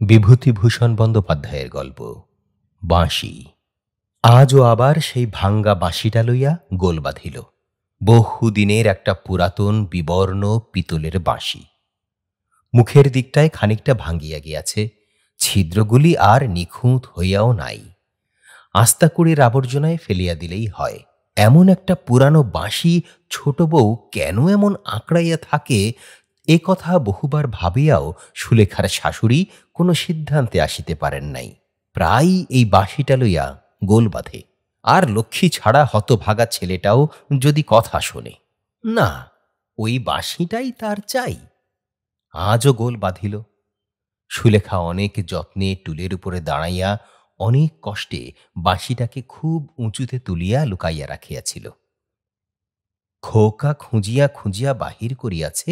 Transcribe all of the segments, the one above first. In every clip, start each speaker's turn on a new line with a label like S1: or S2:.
S1: বিভূতিভূষণ বন্দ্যোপাধ্যায়ের গল্প বাঁশি। আজও আবার সেই ভাঙ্গা বাঁশিটা লইয়া গোল বাঁধিল। বহুদিনের একটা পুরাতন বিবর্ণ পিতলের বাঁশি। মুখের দিকটায় খানিকটা ভাঙ্গিয়া গিয়াছে, ছিদ্রগুলি আর নিখুঁত হইয়াও নাই। আস্তা কুড়ির আবর্জনায় ফেলিয়া দিলেই হয়। এমন একটা পুরানো বাঁশি ছোট বউ কেন এমন আঁকড়াইয়া থাকে, এ কথা বহুবার ভাবিয়াও সুলেখার শাশুড়ি কোনো সিদ্ধান্তে আসিতে পারেন নাই। প্রায়ই এই বাঁশিটা লইয়া গোল বাঁধে, আর লক্ষ্মী ছাড়া হতভাগা ছেলেটাও যদি কথা শোনে, না ওই বাঁশিটাই তার চাই। আজও গোল বাঁধিল। সুলেখা অনেক যত্নে টুলের উপরে দাঁড়াইয়া অনেক কষ্টে বাঁশিটাকে খুব উঁচুতে তুলিয়া লুকাইয়া রাখিয়াছিল। খোকা খুঁজিয়া খুঁজিয়া বাহির করিয়াছে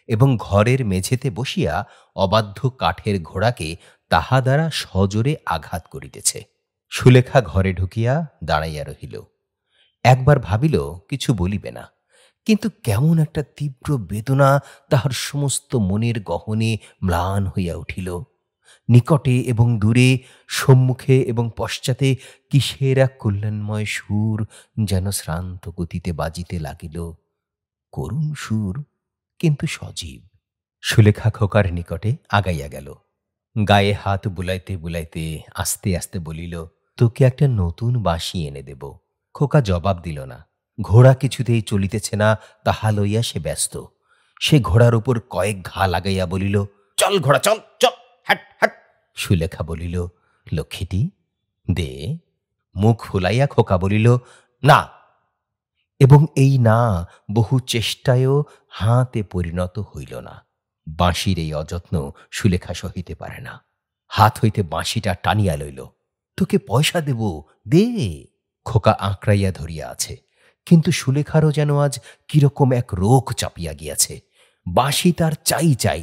S1: এবং ঘরের মেঝেতে বসিয়া অবাধ্য কাঠের ঘোড়াকে তাহা দ্বারা সজোরে আঘাত করিতেছে। সুলেখা ঘরে ঢুকিয়া দাঁড়াইয়া রহিল। একবার ভাবিল কিছু বলিবে না, কিন্তু কেমন একটা তীব্র বেদনা তাহার সমস্ত মনের গহনে ম্লান হইয়া উঠিল। নিকটে এবং দূরে, সম্মুখে এবং পশ্চাতে কিসের এক কল্যাণময় সুর যেন শ্রান্ত গতিতে বাজিতে লাগিল। করুণ সুর, কিন্তু সজীব। সুলেখা খোকার নিকটে আগাইয়া গেল। গায়ে হাত বুলাইতে বুলাইতে আস্তে আস্তে বলিল, তোকে একটা নতুন বাঁশি এনে দেব। খোকা জবাব দিল না। ঘোড়া কিছুতেই চলিতেছে না, তাহা লইয়া সে ব্যস্ত। সে ঘোড়ার উপর কয়েক ঘা লাগাইয়া বলিল, চল ঘোড়া চল চল, হাট হাট। সুলেখা বলিল, লক্ষ্মীটি দে। মুখ ফুলাইয়া খোকা বলিল, না। এবং এই না বহু চেষ্টায়ও হাতে পরিণত হইল না। বাঁশির এই অযত্ন সুলেখা সহিতে পারে না। হাত হইতে বাঁশিটা টানিয়া লইল। তোকে পয়সা দেব, দে। খোকা আঁকড়াইয়া ধরিয়া আছে, কিন্তু সুলেখারও যেন আজ কিরকম এক রোগ চাপিয়া গিয়াছে। বাঁশি তার চাই চাই।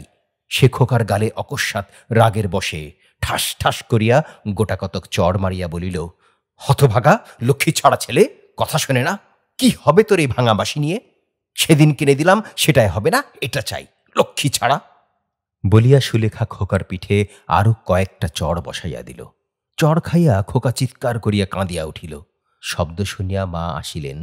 S1: সে খোকার গালে অকস্মাৎ রাগের বশে ঠাস ঠাস করিয়া গোটা কতক চড় মারিয়া বলিল, হতভাগা লক্ষ্মী ছাড়া ছেলে, কথা শোনে না। কি হবে তোর এই ভাঙা বাঁশি নিয়ে? সেদিন কিনে দিলাম, সেটাই হবে না, এটা চাই, লক্ষ্মী ছাড়া। বলিয়া সুলেখা খোকার পিঠে আরো কয়েকটা চড় বসাইয়া দিল। চড় খাইয়া খোকা চিৎকার করিয়া কাঁদিয়া উঠিল। শব্দ শুনিয়া মা আসিলেন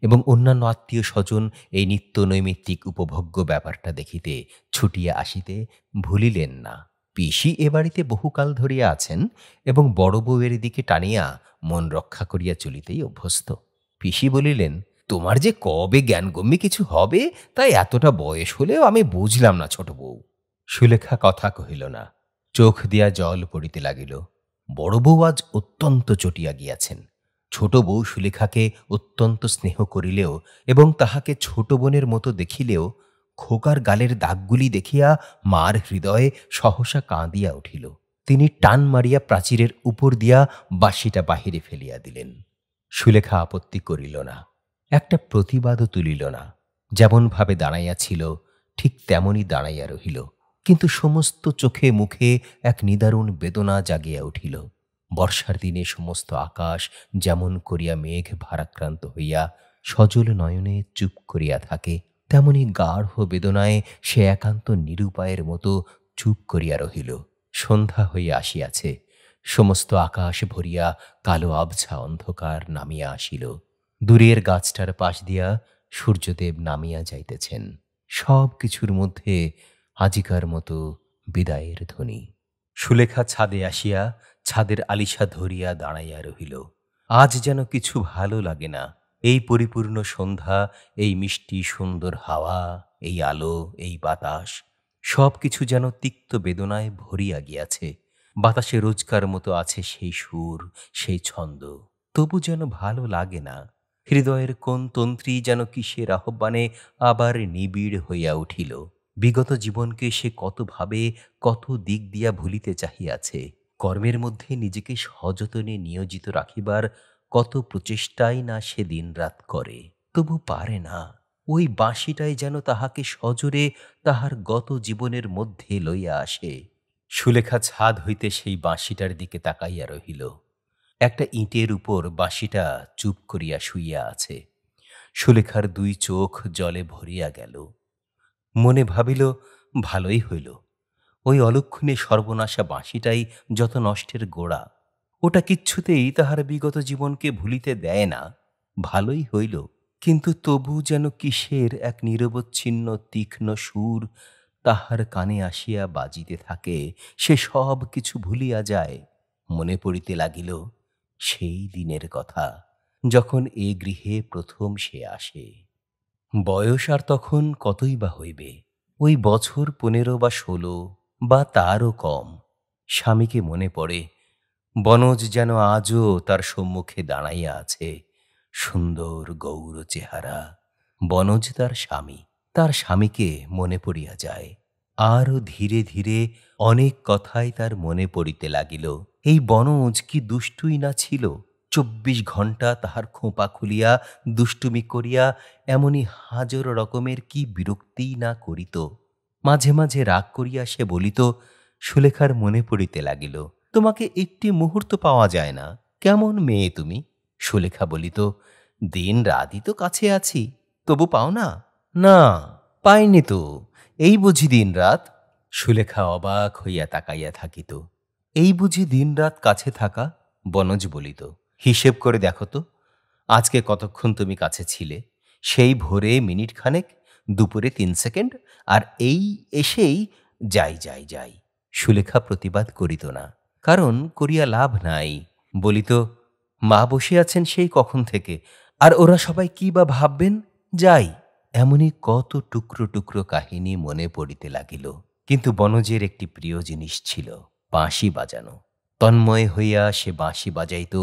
S1: এবং অন্যান্য আত্মীয় স্বজন এই নিত্য নৈমিত্তিক উপভোগ্য ব্যাপারটা দেখিতে ছুটিয়া আসিতে ভুলিলেন না। পিসি এ বাড়িতে বহুকাল ধরিয়া আছেন এবং বড় বউয়ের দিকে টানিয়া মন রক্ষা করিয়া চলিতেই অভ্যস্ত। পিসি বলিলেন, তোমার যে কবে জ্ঞানগম্যি কিছু হবে, তাই এতটা বয়স হলেও আমি বুঝলাম না ছোট বউ। সুলেখা কথা কহিল না, চোখ দিয়া জল পড়িতে লাগিল। বড় বউ আজ অত্যন্ত চটিয়া গিয়াছেন। ছোট বউ সুলেখাকে অত্যন্ত স্নেহ করিলেও এবং তাহাকে ছোট বোনের মতো দেখিলেও খোকার গালের দাগগুলি দেখিয়া মার হৃদয়ে সহসা কাঁদিয়া উঠিল। তিনি টান মারিয়া প্রাচীরের উপর দিয়া বাঁশিটা বাহিরে ফেলিয়া দিলেন। সুলেখা আপত্তি করিল না, একটা প্রতিবাদও তুলিল না। যেমন ভাবে দাঁড়াইয়া ছিল ঠিক তেমনই দাঁড়াইয়া রহিল, কিন্তু সমস্ত চোখে মুখে এক নিদারুণ বেদনা জাগিয়া উঠিল। বর্ষার দিনে সমস্ত আকাশ যেমন করিয়া মেঘ ভারাক্রান্ত হইয়া সজল নয়নে চুপ করিয়া থাকে, তেমনি গাঢ় বেদনায় সে একান্ত নিরুপায়ের মতো চুপ করিয়া রহিল। সন্ধ্যা হইয়া আসিয়াছে। সমস্ত আকাশ ভরিয়া কালো আবছা অন্ধকার নামিয়া আসিল। দূরের গাছটার পাশ দিয়া সূর্যদেব নামিয়া যাইতেছেন। সব কিছুর মধ্যে আজিকার মতো বিদায়ের ধ্বনি। সুলেখা ছাদে আসিয়া ছাদের আলিশা ধরিয়া দাঁড়াইয়া রহিল। আজ যেন কিছু ভালো লাগে না। এই পরিপূর্ণ সন্ধ্যা, এই মিষ্টি সুন্দর হাওয়া, এই আলো, এই বাতাস, সব কিছু যেন তিক্ত বেদনায় ভরিয়া গিয়াছে। বাতাসে রোজকার মতো আছে সেই সুর, সেই ছন্দ, তবু যেন ভালো লাগে না। হৃদয়ের কোন তন্ত্রী যেন কিসের আহ্বানে আবার নিবিড় হইয়া উঠিল। বিগত জীবনকে সে কতভাবে কত দিক দিয়া ভুলিতে চাহিয়াছে। কর্মের মধ্যে নিজেকে সযতনে নিয়োজিত রাখিবার কত প্রচেষ্টাই না সে দিনরাত করে, তবু পারে না। ওই বাঁশিটাই যেন তাহাকে সজোরে তাহার গত জীবনের মধ্যে লইয়া আসে। সুলেখা ছাদ হইতে সেই বাঁশিটার দিকে তাকাইয়া রহিল। একটা ইঁটের উপর বাঁশিটা চুপ করিয়া শুইয়া আছে। সুলেখার দুই চোখ জলে ভরিয়া গেল। মনে ভাবিল, ভালোই হইল, ওই অলক্ষণে সর্বনাশা বাঁশিটাই যত নষ্টের গোড়া। ওটা কিচ্ছুতেই তাহার বিগত জীবনকে ভুলিতে দেয় না। ভালোই হইল, কিন্তু তবু যেন কিসের এক নিরবচ্ছিন্ন তীক্ষ্ণ সুর তাহার কানে আসিয়া বাজিতে থাকে। সে সব কিছু ভুলিয়া যায়। মনে পড়িতে লাগিল সেই দিনের কথা, যখন এ গৃহে প্রথম সে আসে। বয়স আর তখন কতই বা হইবে, ওই বছর 15 বা 16 বা তারও কম। স্বামীকে মনে পড়ে, বনজ যেন আজও তার সম্মুখে দাঁড়াইয়া আছে, সুন্দর গৌর চেহারা। বনজ তার স্বামী। তার স্বামীকে মনে পড়িয়া যায়। আরও ধীরে ধীরে অনেক কথাই তার মনে পড়িতে লাগিল। এই বনজ কি দুষ্টুই না ছিল! 24 ঘণ্টা তাহার খোঁপা খুলিয়া দুষ্টুমি করিয়া এমনি হাজার রকমের কি বিরক্তিই না করিত। মাঝে মাঝে রাগ করিয়া সে বলিত, সুলেখার মনে পড়িতে লাগিল, তোমাকে একটি মুহূর্ত পাওয়া যায় না, কেমন মেয়ে তুমি! সুলেখা বলিত, দিন রাতই তো কাছে আছি, তবু পাও না? না, পাইনি তো, এই বুঝি দিন রাত! সুলেখা অবাক হইয়া তাকাইয়া থাকিত। এই বুঝি দিন রাত কাছে থাকা! বনজ বলিত, হিসেব করে দেখো তো, আজকে কতক্ষণ তুমি কাছে ছিলে? সেই ভোরে মিনিট খানেক, দুপুরে 3 সেকেন্ড, আর এই এসেই যাই যাই যাই। সুলেখা প্রতিবাদ করিত না, কারণ করিয়া লাভ নাই। বলিত, মা বসে আছেন সেই কখন থেকে, আর ওরা সবাই কি বা ভাববেন, যাই। এমনি কত টুকরো টুকরো কাহিনী মনে পড়িতে লাগিল। কিন্তু বনজের একটি প্রিয় জিনিস ছিল, বাঁশি বাজানো। তন্ময় হইয়া সে বাঁশি বাজাইত,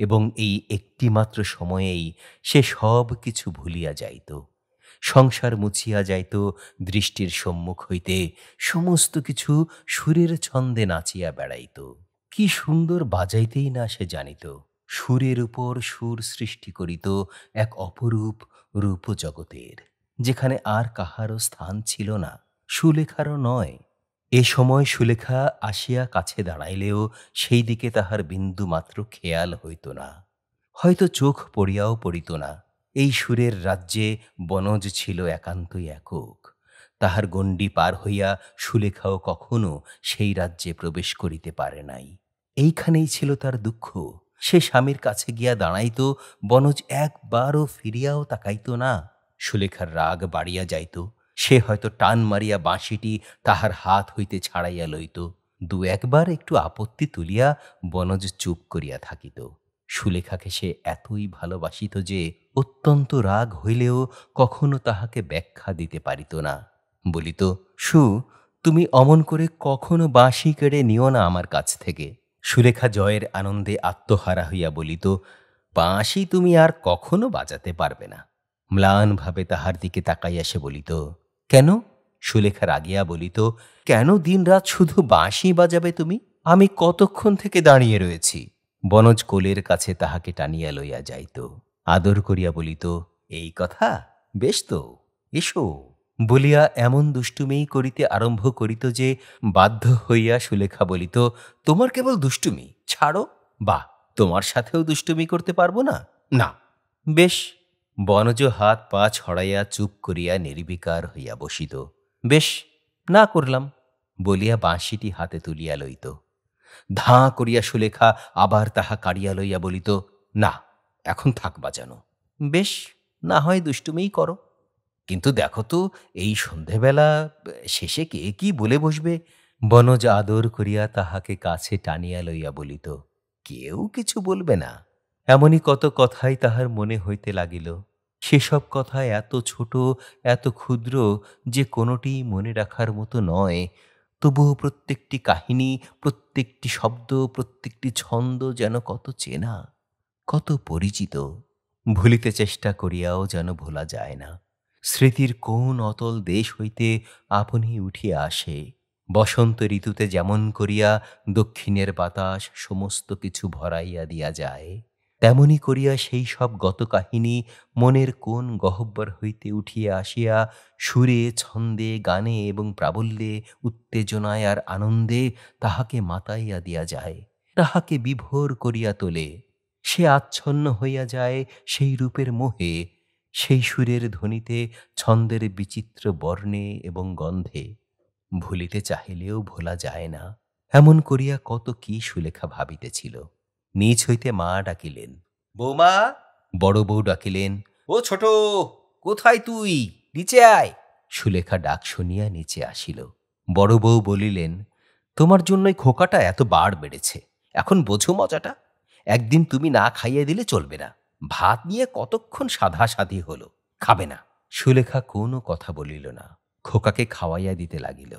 S1: এবং এই একটিমাত্র সময়েই সে সব কিছু ভুলিয়া যাইত। সংসার মুছিয়া যাইত দৃষ্টির সম্মুখ হইতে, সমস্ত কিছু সুরের ছন্দে নাচিয়া বেড়াইত। কি সুন্দর বাজাইতেই না সে জানিত। সুরের উপর সুর সৃষ্টি করিত এক অপরূপ রূপজগতের, যেখানে আর কাহারও স্থান ছিল না, সুলেখারও নয়। এ সময় সুলেখা আসিয়া কাছে দাঁড়াইলেও সেই দিকে তাহার বিন্দুমাত্র খেয়াল হইত না, হয়তো চোখ পড়িয়াও পড়িত না। এই সুরের রাজ্যে বনজ ছিল একান্তই একক। তাহার গণ্ডি পার হইয়া সুলেখাও কখনো সেই রাজ্যে প্রবেশ করিতে পারে নাই। এইখানেই ছিল তার দুঃখ। সে স্বামীর কাছে গিয়া দাঁড়াইত, বনজ একবারও ফিরিয়াও তাকাইত না। সুলেখার রাগ বাড়িয়া যাইত। সে হয়তো টান মারিয়া বাঁশিটি তাহার হাত হইতে ছাড়াইয়া লইত। 2-1 বার একটু আপত্তি তুলিয়া বনজ চুপ করিয়া থাকিত। সুলেখাকে সে এতই ভালোবাসিত যে অত্যন্ত রাগ হইলেও কখনো তাহাকে ব্যাখ্যা দিতে পারিত না। বলিত, সু, তুমি অমন করে কখনো বাঁশি কেড়ে নিও না আমার কাছ থেকে। সুলেখা জয়ের আনন্দে আত্মহারা হইয়া বলিত, বাঁশি তুমি আর কখনো বাজাতে পারবে না। ম্লানভাবে তাহার দিকে তাকাইয়া সে বলিত, কেন? সুলেখা রাগিয়া বলিত, কেন দিনরাত শুধু বাঁশি বাজাবে তুমি? আমি কতক্ষণ থেকে দাঁড়িয়ে রয়েছি। বনজ কোলের কাছে তাহাকে টানিয়া লইয়া যাইত, আদর করিয়া বলিত, এই কথা, বেশ তো, এসো, বলিয়া এমন দুষ্টুমিই করিতে আরম্ভ করিত যে বাধ্য হইয়া সুলেখা বলিত, তোমার কেবল দুষ্টুমি, ছাড়ো। বা, তোমার সাথেও দুষ্টুমি করতে পারবো না? না। বেশ। বনজ হাত পা ছড়াইয়া চুপ করিয়া নির্বিকার হইয়া বসিত। বেশ, না করলাম, বলিয়া বাঁশিটি হাতে তুলিয়া লইত। ধাঁ করিয়া সুলেখা আবার তাহা কাড়িয়া লইয়া বলিত, না, এখন থাক বাজানো। বেশ, না হয় দুষ্টুমিই করো, কিন্তু দেখো তো, এই সন্ধেবেলা শেষে কে কি বলে বসবে। বনজ আদর করিয়া তাহাকে কাছে টানিয়া লইয়া বলিত, কেউ কিছু বলবে না। এমনি কত কথাই তাহার মনে হইতে লাগিল। সেসব কথা এত ছোট, এত ক্ষুদ্র যে কোনোটিই মনে রাখার মতো নয়। তবুও প্রত্যেকটি কাহিনী, প্রত্যেকটি শব্দ, প্রত্যেকটি ছন্দ যেন কত চেনা, কত পরিচিত। ভুলিতে চেষ্টা করিয়াও যেন ভোলা যায় না। স্মৃতির কোন অতল দেশ হইতে আপনি উঠিয়া আসে। বসন্ত ঋতুতে যেমন করিয়া দক্ষিণের বাতাস সমস্ত কিছু ভরাইয়া দিয়া যায়, তেমনি করিয়া সেই সব গত কাহিনী মনের কোন গহ্বর হইতে উঠিয়া আসিয়া সুরে, ছন্দে, গানে এবং প্রাবল্যে, উত্তেজনায় আর আনন্দে তাহাকে মাতাইয়া দিয়া যায়, তাহাকে বিভোর করিয়া তোলে। সে আচ্ছন্ন হইয়া যায় সেই রূপের মোহে, সেই সুরের ধ্বনিতে, ছন্দের বিচিত্র বর্ণে এবং গন্ধে। ভুলিতে চাহিলেও ভোলা যায় না, এমন করিয়া কত কি সুলেখা ভাবিতেছিল। নিজ হইতে মা ডাকিলেন, বৌমা। বড় বউ ডাকিলেন, ও ছোট, কোথায় তুই? নিচে আয়। সুলেখা ডাক শুনিয়া নিচে আসিল। বড় বউ বলিলেন, তোমার জন্যই খোকাটা এত বাড় বেড়েছে, এখন বোঝো মজাটা। একদিন তুমি না খাইয়ে দিলে চলবে না। ভাত নিয়ে কতক্ষণ সাধাসাধি হলো, খাবে না। সুলেখা কোনো কথা বলিল না, খোকাকে খাওয়াইয়া দিতে লাগিল।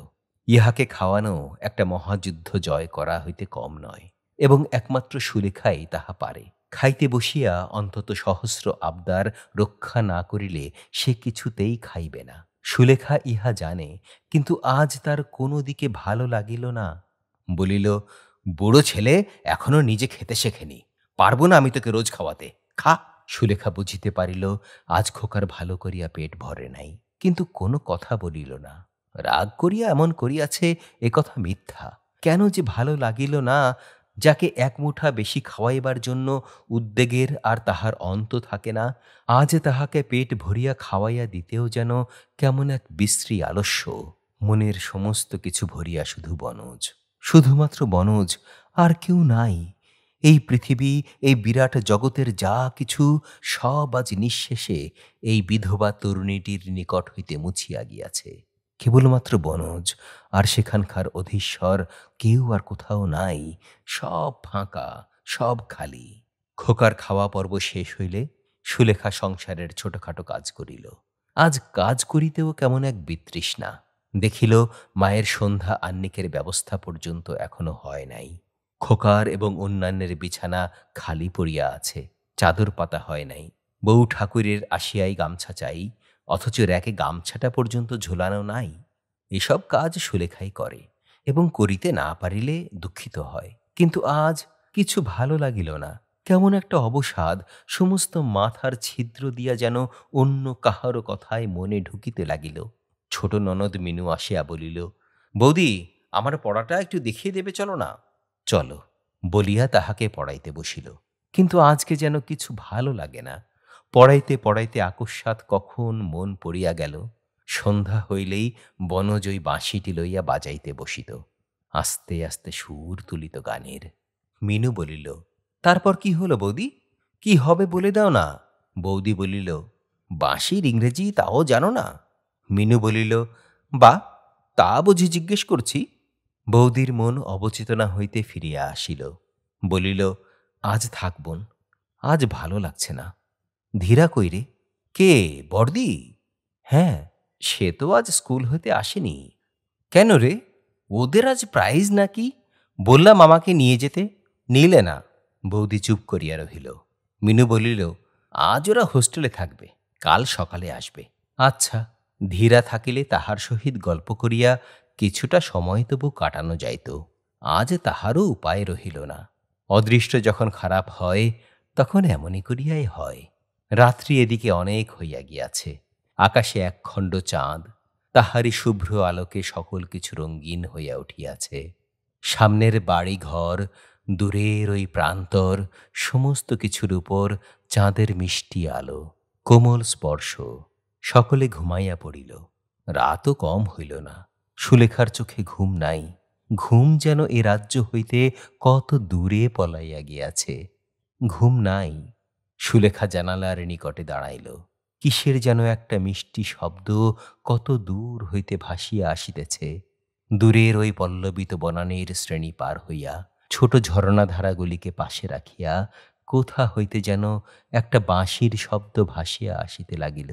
S1: ইহাকে খাওয়ানো একটা মহাযুদ্ধ জয় করা হইতে কম নয়, এবং একমাত্র সুলেখাই তাহা পারে। খাইতে বসিয়া অন্তত সহস্র আবদার রক্ষা না করিলে সে কিছুতেই খাইবে না। সুলেখা ইহা জানে, কিন্তু আজ তার কোনো দিকে ভালো লাগিল না। বলিল, বুড়ো ছেলে এখনো নিজে খেতে শেখেনি, পারবো না আমি তোকে রোজ খাওয়াতে, খা। সুলেখা বুঝিতে পারিল আজ খোকার ভালো করিয়া পেট ভরে নাই, কিন্তু কোনো কথা বলিল না। রাগ করিয়া এমন করিয়াছে এ কথা মিথ্যা। কেন যে ভালো লাগিল না, যাকে এক মুঠা বেশি খাওয়াইবার জন্য উদ্বেগের আর তাহার অন্ত থাকে না, আজ তাহাকে পেট ভরিয়া খাওয়াইয়া দিতেও যেন কেমন এক বিশ্রী আলস্য। মনের সমস্ত কিছু ভরিয়া শুধু বনজ, শুধুমাত্র বনজ, আর কেউ নাই। এই পৃথিবী, এই বিরাট জগতের যা কিছু, সব আজ নিঃশেষে এই বিধবা তরুণীটির নিকট হইতে মুছিয়া গিয়াছে। কেবলমাত্র বনজ, আর সেখানকার অধীশ্বর কেউ আর কোথাও নাই। সব ফাঁকা, সব খালি। খোকার খাওয়া পর্ব শেষ হইলে সুলেখা সংসারের ছোটখাটো কাজ করিল। আজ কাজ করিতেও কেমন এক বিতৃষ্ণা। দেখিল মায়ের সন্ধ্যা আহ্নিকের ব্যবস্থা পর্যন্ত এখনো হয় নাই। খোকার এবং অন্যান্যের বিছানা খালি পড়িয়া আছে, চাদর পাতা হয় নাই। বউ ঠাকুরের আসিয়াই গামছা চাই, অথচ র্যাকে গামছাটা পর্যন্ত ঝোলানো নাই। এসব কাজ সুলেখাই করে, এবং করিতে না পারিলে দুঃখিত হয়। কিন্তু আজ কিছু ভালো লাগিল না। কেমন একটা অবসাদ সমস্ত মাথার ছিদ্র দিয়া যেন অন্য কাহারও কথায় মনে ঢুকিতে লাগিল। ছোট ননদ মিনু আসিয়া বলিল, বৌদি, আমার পড়াটা একটু দেখিয়ে দেবে, চলো না। চলো বলিয়া তাহাকে পড়াইতে বসিল। কিন্তু আজকে যেন কিছু ভালো লাগে না। পড়াইতে পড়াইতে আকস্মাৎ কখন মন পড়িয়া গেল। সন্ধ্যা হইলেই বনজ ওই বাঁশিটি লইয়া বাজাইতে বসিত। আস্তে আস্তে সুর তুলিত গানের। মিনু বলিল, তারপর কি হলো বৌদি? কি হবে বলে দাও না। বৌদি বলিল, বাঁশির ইংরেজি তাও জানো না? মিনু বলিল, বা, তা বুঝি জিজ্ঞেস করছি। বৌদির মন অবচেতনা হইতে ফিরিয়া আসিল। বলিল, আজ থাক বোন, আজ ভালো লাগছে না। ধীরা কইরে? কে, বড়দি? হ্যাঁ, সে তো আজ স্কুল হইতে আসেনি। কেন রে, ওদের আজ প্রাইজ নাকি? বললাম আমাকে নিয়ে যেতে, নিলে না। বৌদি চুপ করিয়া রহিল। মিনু বলিল, আজ ওরা হোস্টেলে থাকবে, কাল সকালে আসবে। আচ্ছা। ধীরা থাকিলে তাহার সহিত গল্প করিয়া কিছুটা সময় তবু কাটানো যাইত। আজ তাহারও উপায় রহিল না। অদৃষ্ট যখন খারাপ হয়, তখন এমনি করিয়াই হয়। রাত্রি এদিকে অনেক হইয়া গিয়াছে। আকাশে একখণ্ড চাঁদ, তাহারই শুভ্র আলোকে সকল কিছু রঙিন হইয়া উঠিয়াছে। সামনের বাড়ি ঘর, দূরের ওই প্রান্তর, সমস্ত কিছুর উপর চাঁদের মিষ্টি আলো, কোমল স্পর্শ। সকলে ঘুমাইয়া পড়িল। রাতও কম হইল না। সুলেখার চোখে ঘুম নাই। ঘুম যেন এ রাজ্য হইতে কত দূরে পলাইয়া গিয়াছে। ঘুম নাই। সুলেখা জানালার নিকটে দাঁড়াইল। কিসের যেন একটা মিষ্টি শব্দ কত দূর হইতে ভাসিয়া আসিতেছে। দূরের ওই পল্লবিত বনানীর শ্রেণী পার হইয়া, ছোট ঝরনাধারাগুলিকে পাশে রাখিয়া কোথা হইতে যেন একটা বাঁশির শব্দ ভাসিয়া আসিতে লাগিল।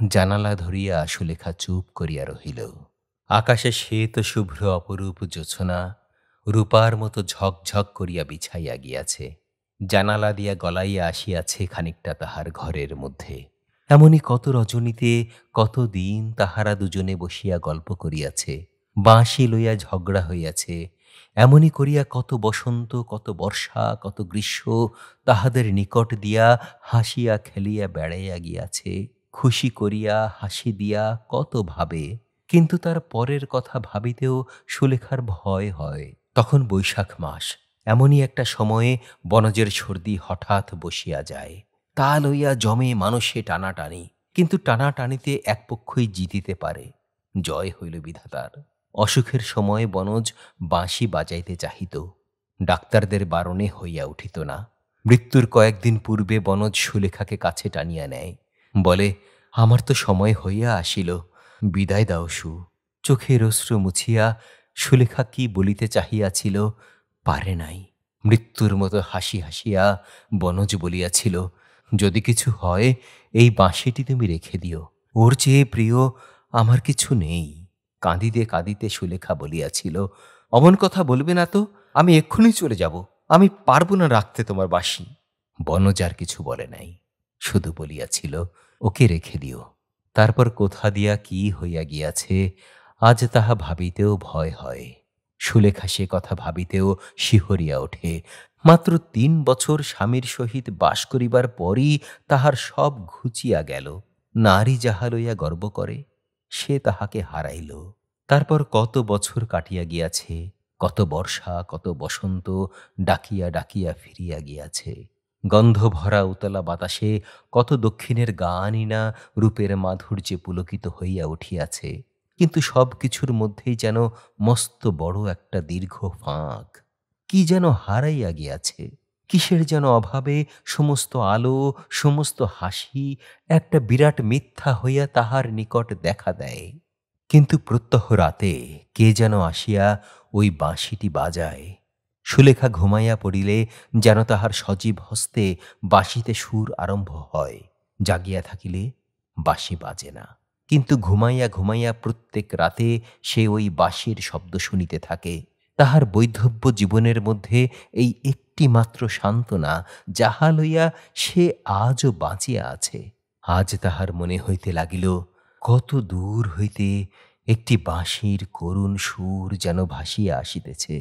S1: জানালা ধরিয়া সুলেখা চুপ করিয়া রহিল। আকাশে শ্বেত শুভ্র অপরূপ জোছনা রূপার মতো ঝকঝক করিয়া বিছাইয়া গিয়াছে। জানালা দিয়া গলাইয়া আসিয়াছে খানিকটা তাহার ঘরের মধ্যে। এমনি কত রজনীতে কত দিন তাহারা দুজনে বসিয়া গল্প করিয়াছে, বাঁশি লইয়া ঝগড়া হইয়াছে। এমনি করিয়া কত বসন্ত, কত বর্ষা, কত গ্রীষ্ম তাহাদের নিকট দিয়া হাসিয়া খেলিয়া বেড়াইয়া গিয়াছে। খুশি করিয়া হাসি দিয়া কত ভাবে, কিন্তু তার পরের কথা ভাবিতেও সুলেখার ভয় হয়। তখন বৈশাখ মাস। এমনই একটা সময়ে বনজের সর্দি হঠাৎ বসিয়া যায়। তা লইয়া জমে মানুষে টানাটানি, কিন্তু টানাটানিতে এক পক্ষই জিতিতে পারে। জয় হইল বিধাতার। অসুখের সময় বনজ বাঁশি বাজাইতে চাহিত, ডাক্তারদের বারণে হইয়া উঠিত না। মৃত্যুর কয়েকদিন পূর্বে বনজ সুলেখাকে কাছে টানিয়া নেয়, বলে, আমার তো সময় হইয়া আসিল, বিদায় দাও সু। চোখের অশ্রু মুছিয়া সুলেখা কি বলিতে চাহিয়াছিল, পারে নাই। মৃত্যুর মতো হাসি হাসিয়া বনজ বলিয়াছিল, যদি কিছু হয় এই বাঁশিটি তুমি রেখে দিও, ওর চেয়ে প্রিয় আমার কিছু নেই। কাঁদিতে কাঁদিতে সুলেখা বলিয়াছিল, অমন কথা বলবে না তো, আমি এক্ষুনি চলে যাব, আমি পারবো না রাখতে তোমার বাঁশি। বনজ আর কিছু বলে নাই, শুধু বলিয়াছিল, ওকে রেখে দিও। তারপর কোথা দিয়া কি হইয়া গিয়াছে আজ তাহা ভাবিতেও ভয় হয়। সুলেখা সে কথা ভাবিতেও শিহরিয়া ওঠে। মাত্র ৩ বছর স্বামীর সহিত বাস করিবার পরই তাহার সব ঘুচিয়া গেল। নারী যাহা লইয়া গর্ব করে, সে তাহাকে হারাইল। তারপর কত বছর কাটিয়া গিয়াছে, কত বর্ষা কত বসন্ত ডাকিয়া ডাকিয়া ফিরিয়া গিয়াছে। গন্ধ ভরা উতলা বাতাসে কত দক্ষিণের গানই না রূপের মাধুর্যে পুলকিত হইয়া উঠিয়াছে, কিন্তু সব কিছুর মধ্যেই যেন মস্ত বড় একটা দীর্ঘ ফাঁক। কি যেন হারাইয়া গিয়াছে, কিসের যেন অভাবে সমস্ত আলো সমস্ত হাসি একটা বিরাট মিথ্যা হইয়া তাহার নিকট দেখা দেয়। কিন্তু প্রত্যহ রাতে কে যেন আসিয়া ওই বাঁশিটি বাজায়। সুলেখা ঘুমাইয়া পড়িলে যেন তাহার সজীব হস্তে বাঁশিতে সুর আরম্ভ হয়, জাগিয়া থাকিলে বাঁশি বাজে না। কিন্তু ঘুমাইয়া ঘুমাইয়া প্রত্যেক রাতে সে ওই বাঁশির শব্দ শুনিতে থাকে। তাহার বৈধব্য জীবনের মধ্যে এই একটি মাত্র সান্ত্বনা, যাহা লইয়া সে আজও বাঁচিয়া আছে। আজ তাহার মনে হইতে লাগিল, কত দূর হইতে একটি বাঁশির করুণ সুর যেন ভাসিয়া আসিতেছে।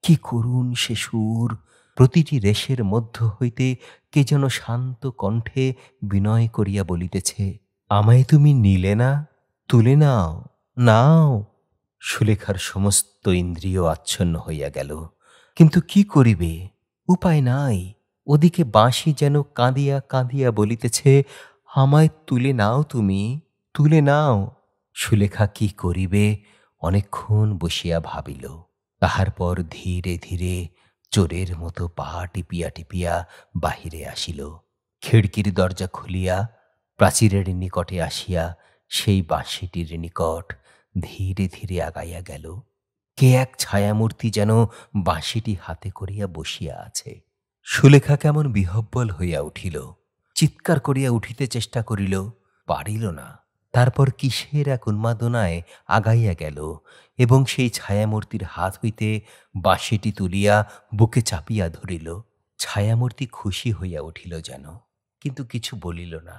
S1: কি করুণ সে সুর! প্রতিটি রেশের মধ্য হইতে কে যেন শান্ত কণ্ঠে বিনয় করিয়া বলিতেছে, আমায় তুমি নিলে না, তুলে নাও, নাও। সুলেখার সমস্ত ইন্দ্রিয় আচ্ছন্ন হইয়া গেল, কিন্তু কি করিবে, উপায় নাই। ওদিকে বাঁশি যেন কাঁদিয়া কাঁদিয়া বলিতেছে, আমায় তুলে নাও, তুমি তুলে নাও। সুলেখা কি করিবে অনেকক্ষণ বসিয়া ভাবিল। তাহার পর ধীরে ধীরে চোরের মতো পা টিপিয়া টিপিয়া বাহিরে আসিল। খিড়কির দরজা খুলিয়া প্রাচীরের নিকটে আসিয়া সেই বাঁশিটির নিকট ধীরে ধীরে আগাইয়া গেল। কে এক ছায়ামূর্তি যেন বাঁশিটি হাতে করিয়া বসিয়া আছে। সুলেখা কেমন বিহ্বল হইয়া উঠিল, চিৎকার করিয়া উঠিতে চেষ্টা করিল, পারিল না। তারপর কিসের এক উন্মাদনায় আগাইয়া গেল এবং সেই ছায়ামূর্তির হাত হইতে বাঁশিটি তুলিয়া বুকে চাপিয়া ধরিল। ছায়ামূর্তি খুশি হইয়া উঠিল যেন, কিন্তু কিছু বলিল না।